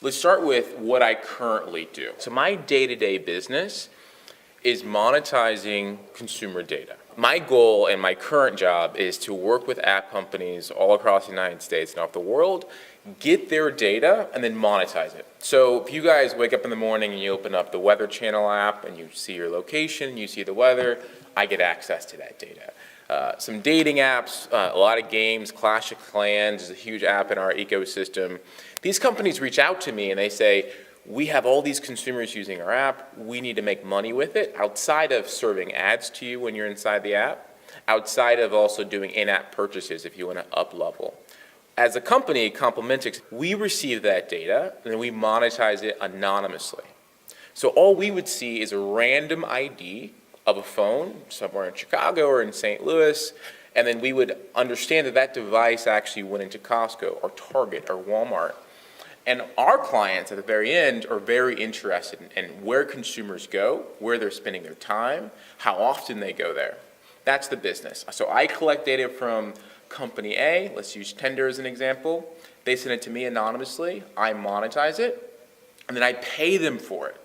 Let's start with what I currently do. So my day-to-day business is monetizing consumer data. My goal in my current job is to work with app companies all across the United States and off the world, get their data, and then monetize it. So if you guys wake up in the morning and you open up the Weather Channel app and you see your location, you see the weather, I get access to that data. Some dating apps, a lot of games, Clash of Clans is a huge app in our ecosystem. These companies reach out to me and they say, we have all these consumers using our app, we need to make money with it, outside of serving ads to you when you're inside the app, outside of also doing in-app purchases if you want to up-level. As a company, Complementix, we receive that data and then we monetize it anonymously. So all we would see is a random ID of a phone somewhere in Chicago or in St. Louis, and then we would understand that that device actually went into Costco or Target or Walmart. And our clients at the very end are very interested in where consumers go, where they're spending their time, how often they go there. That's the business. So I collect data from company A, let's use Tinder as an example. They send it to me anonymously, I monetize it, and then I pay them for it.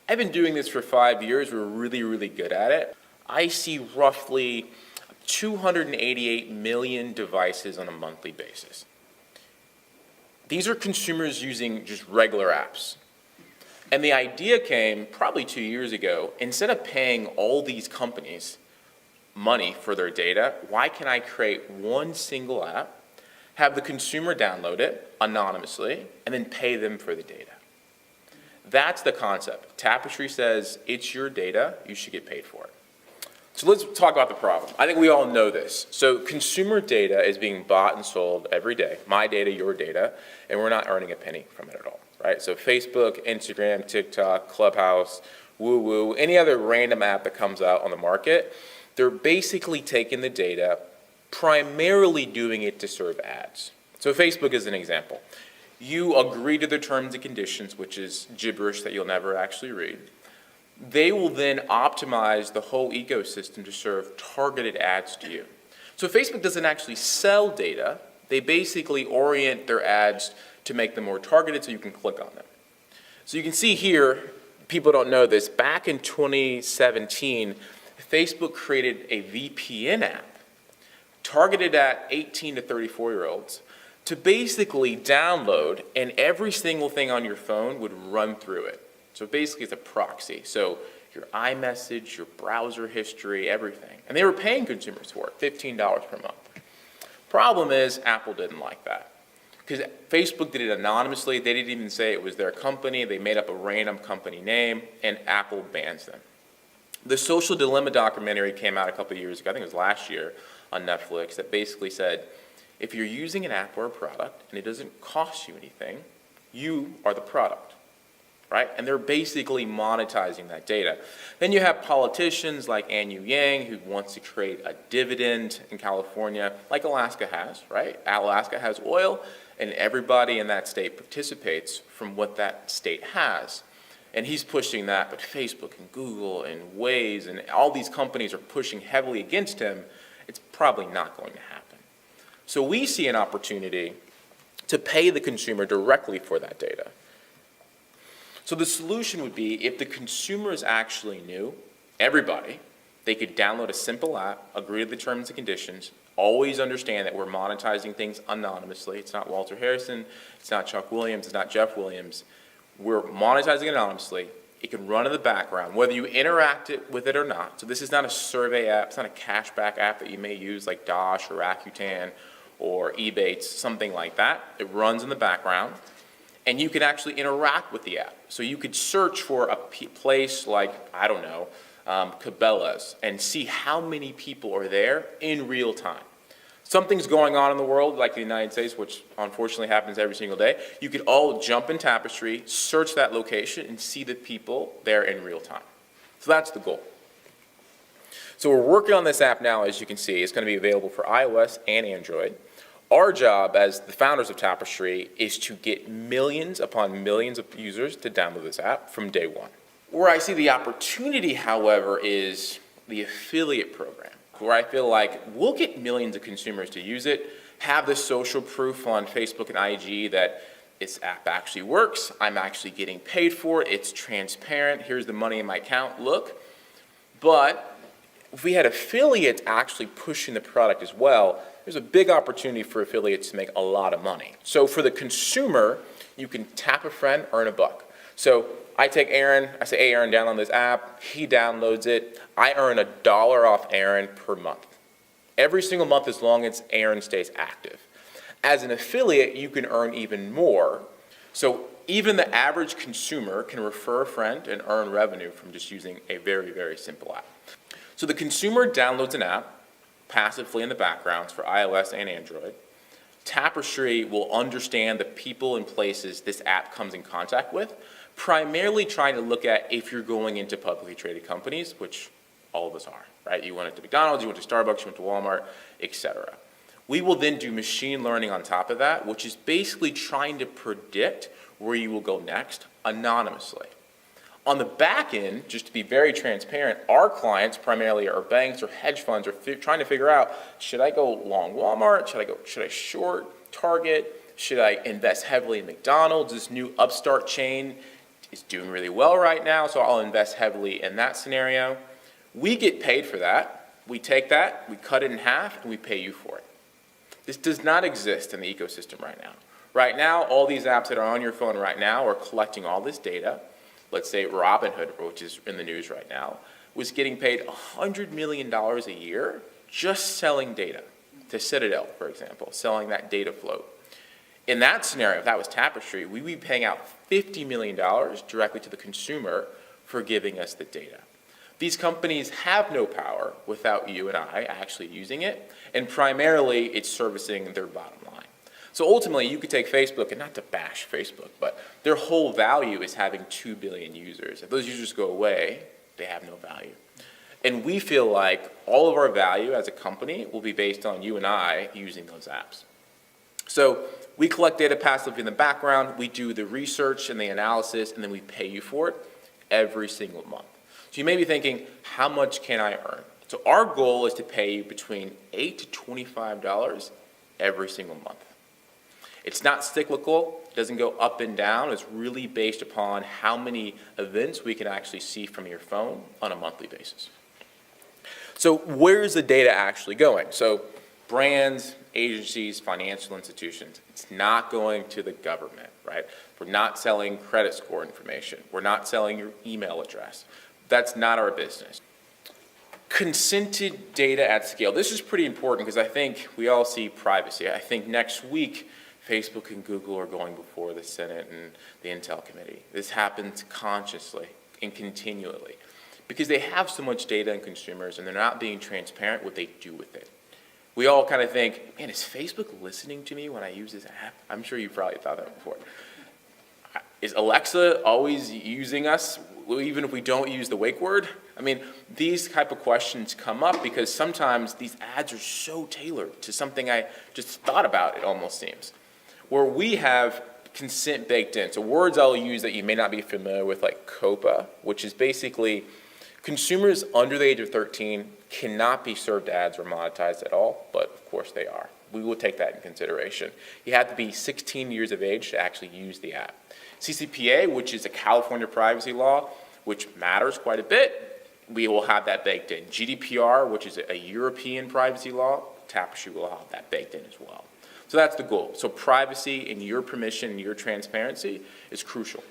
I've been doing this for 5 years. We're really, really good at it. I see roughly 288 million devices on a monthly basis. These are consumers using just regular apps. And the idea came probably 2 years ago. Instead of paying all these companies money for their data, why can't I create one single app, have the consumer download it anonymously, and then pay them for the data? That's the concept. Tapestri says it's your data, you should get paid for it. So let's talk about the problem. I think we all know this. So consumer data is being bought and sold every day, my data, your data, and we're not earning a penny from it at all, right? So Facebook, Instagram, TikTok, Clubhouse, Woo, any other random app that comes out on the market, they're basically taking the data, primarily doing it to serve ads. So Facebook is an example. You agree to the terms and conditions, which is gibberish that you'll never actually read. They will then optimize the whole ecosystem to serve targeted ads to you. So Facebook doesn't actually sell data. They basically orient their ads to make them more targeted so you can click on them. So you can see here, people don't know this, back in 2017, Facebook created a VPN app targeted at 18 to 34-year-olds to basically download, and every single thing on your phone would run through it. So basically it's a proxy. So your iMessage, your browser history, everything. And they were paying consumers for it, $15 per month. Problem is, Apple didn't like that. Because Facebook did it anonymously. They didn't even say it was their company. They made up a random company name, and Apple bans them. The Social Dilemma documentary came out a couple of years ago, I think it was last year, on Netflix, that basically said, if you're using an app or a product and it doesn't cost you anything, you are the product, right? And they're basically monetizing that data. Then you have politicians like Anu Yang, who wants to create a dividend in California, like Alaska has, right? Alaska has oil, and everybody in that state participates from what that state has. And he's pushing that, but Facebook and Google and Waze and all these companies are pushing heavily against him. It's probably not going to happen. So we see an opportunity to pay the consumer directly for that data. So the solution would be, if the consumers actually knew, everybody, they could download a simple app, agree to the terms and conditions, always understand that we're monetizing things anonymously. It's not Walter Harrison, it's not Chuck Williams, it's not Jeff Williams. We're monetizing anonymously. It can run in the background, whether you interact with it or not. So this is not a survey app, it's not a cashback app that you may use like Dosh or Rakuten or Ebates, something like that. It runs in the background, and you can actually interact with the app. So you could search for a place like, I don't know, Cabela's, and see how many people are there in real time. Something's going on in the world, like the United States, which unfortunately happens every single day. You could all jump in Tapestri, search that location, and see the people there in real time. So that's the goal. So we're working on this app now, as you can see. It's going to be available for iOS and Android. Our job as the founders of Tapestri is to get millions upon millions of users to download this app from day one. Where I see the opportunity, however, is the affiliate program, where I feel like we'll get millions of consumers to use it, have the social proof on Facebook and IG that this app actually works, I'm actually getting paid for it, it's transparent, here's the money in my account, look. But if we had affiliates actually pushing the product as well, there's a big opportunity for affiliates to make a lot of money. So for the consumer, you can tap a friend, earn $1. So I take Aaron, I say, hey Aaron, download this app, he downloads it, I earn $1 off Aaron per month. Every single month as long as Aaron stays active. As an affiliate, you can earn even more. So even the average consumer can refer a friend and earn revenue from just using a very, very simple app. So the consumer downloads an app passively in the background for iOS and Android. Tapestri will understand the people and places this app comes in contact with, primarily trying to look at if you're going into publicly traded companies, which all of us are, right? You went into McDonald's, you went to Starbucks, you went to Walmart, etc. We will then do machine learning on top of that, which is basically trying to predict where you will go next anonymously. On the back end, just to be very transparent, our clients, primarily our banks or hedge funds, are trying to figure out, should I go long Walmart? Should I short Target? Should I invest heavily in McDonald's? This new upstart chain is doing really well right now, so I'll invest heavily in that scenario. We get paid for that. We take that, we cut it in half, and we pay you for it. This does not exist in the ecosystem right now. Right now, all these apps that are on your phone right now are collecting all this data. Let's say Robinhood, which is in the news right now, was getting paid $100 million a year just selling data to Citadel, for example, selling that data float. In that scenario, if that was Tapestri, we'd be paying out $50 million directly to the consumer for giving us the data. These companies have no power without you and I actually using it, and primarily it's servicing their bottom line. So ultimately, you could take Facebook, and not to bash Facebook, but their whole value is having 2 billion users. If those users go away, they have no value. And we feel like all of our value as a company will be based on you and I using those apps. So we collect data passively in the background, we do the research and the analysis, and then we pay you for it every single month. So you may be thinking, how much can I earn? So our goal is to pay you between $8 to $25 every single month. It's not cyclical, it doesn't go up and down, it's really based upon how many events we can actually see from your phone on a monthly basis. So where is the data actually going? So brands, agencies, financial institutions, it's not going to the government, right? We're not selling credit score information. We're not selling your email address. That's not our business. Consented data at scale. This is pretty important because I think we all see privacy. I think next week, Facebook and Google are going before the Senate and the Intel Committee. This happens consciously and continually because they have so much data on consumers and they're not being transparent what they do with it. We all kind of think, man, is Facebook listening to me when I use this app? I'm sure you've probably thought that before. Is Alexa always using us, even if we don't use the wake word? I mean, these type of questions come up because sometimes these ads are so tailored to something I just thought about, it almost seems. Where we have consent baked in. So words I'll use that you may not be familiar with, like COPA, which is basically consumers under the age of 13 cannot be served ads or monetized at all, but of course they are. We will take that in consideration. You have to be 16 years of age to actually use the app. CCPA, which is a California privacy law, which matters quite a bit, we will have that baked in. GDPR, which is a European privacy law, Tapestri will have that baked in as well. So that's the goal. So privacy and your permission and your transparency is crucial.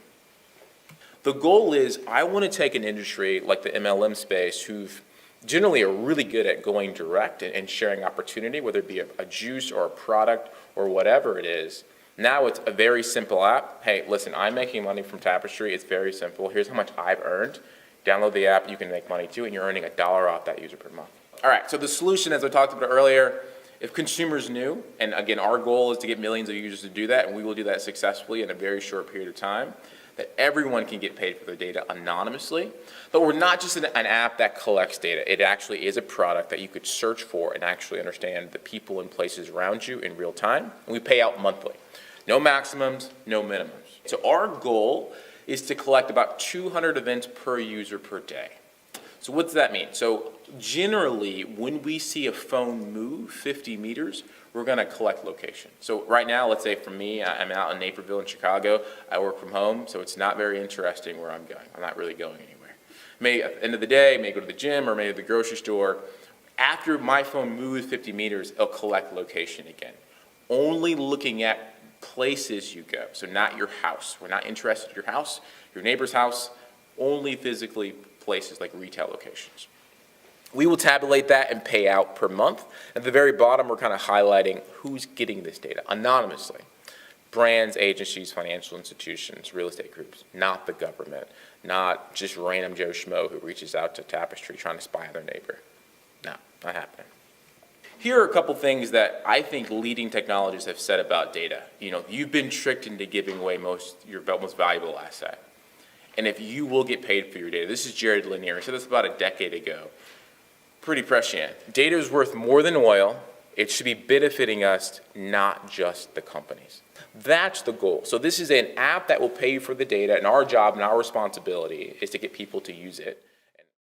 The goal is I want to take an industry like the MLM space who've generally are really good at going direct and sharing opportunity, whether it be a juice or a product or whatever it is. Now it's a very simple app. Hey, listen, I'm making money from Tapestri. It's very simple. Here's how much I've earned. Download the app, you can make money too, and you're earning $1 off that user per month. All right, so the solution, as I talked about earlier, if consumers knew, and again, our goal is to get millions of users to do that, and we will do that successfully in a very short period of time, that everyone can get paid for their data anonymously. But we're not just an app that collects data. It actually is a product that you could search for and actually understand the people and places around you in real time, and we pay out monthly. No maximums, no minimums. So our goal is to collect about 200 events per user per day. So what does that mean? So generally, when we see a phone move 50 meters, we're going to collect location. So right now, let's say for me, I'm out in Naperville in Chicago. I work from home, so it's not very interesting where I'm going. I'm not really going anywhere. May at the end of the day, may go to the gym or maybe the grocery store. After my phone moves 50 meters, it'll collect location again. Only looking at places you go, so not your house. We're not interested in your house, your neighbor's house, only physically places like retail locations. We will tabulate that and pay out per month. At the very bottom, we're kind of highlighting who's getting this data anonymously. Brands, agencies, financial institutions, real estate groups, not the government, not just random Joe Schmo who reaches out to Tapestri trying to spy on their neighbor. No, not happening. Here are a couple things that I think leading technologists have said about data. You've been tricked into giving away your most valuable asset. And if you will get paid for your data, this is Jared Lanier. He said this about a decade ago. Pretty prescient. Data is worth more than oil. It should be benefiting us, not just the companies. That's the goal. So this is an app that will pay you for the data, and our job and our responsibility is to get people to use it.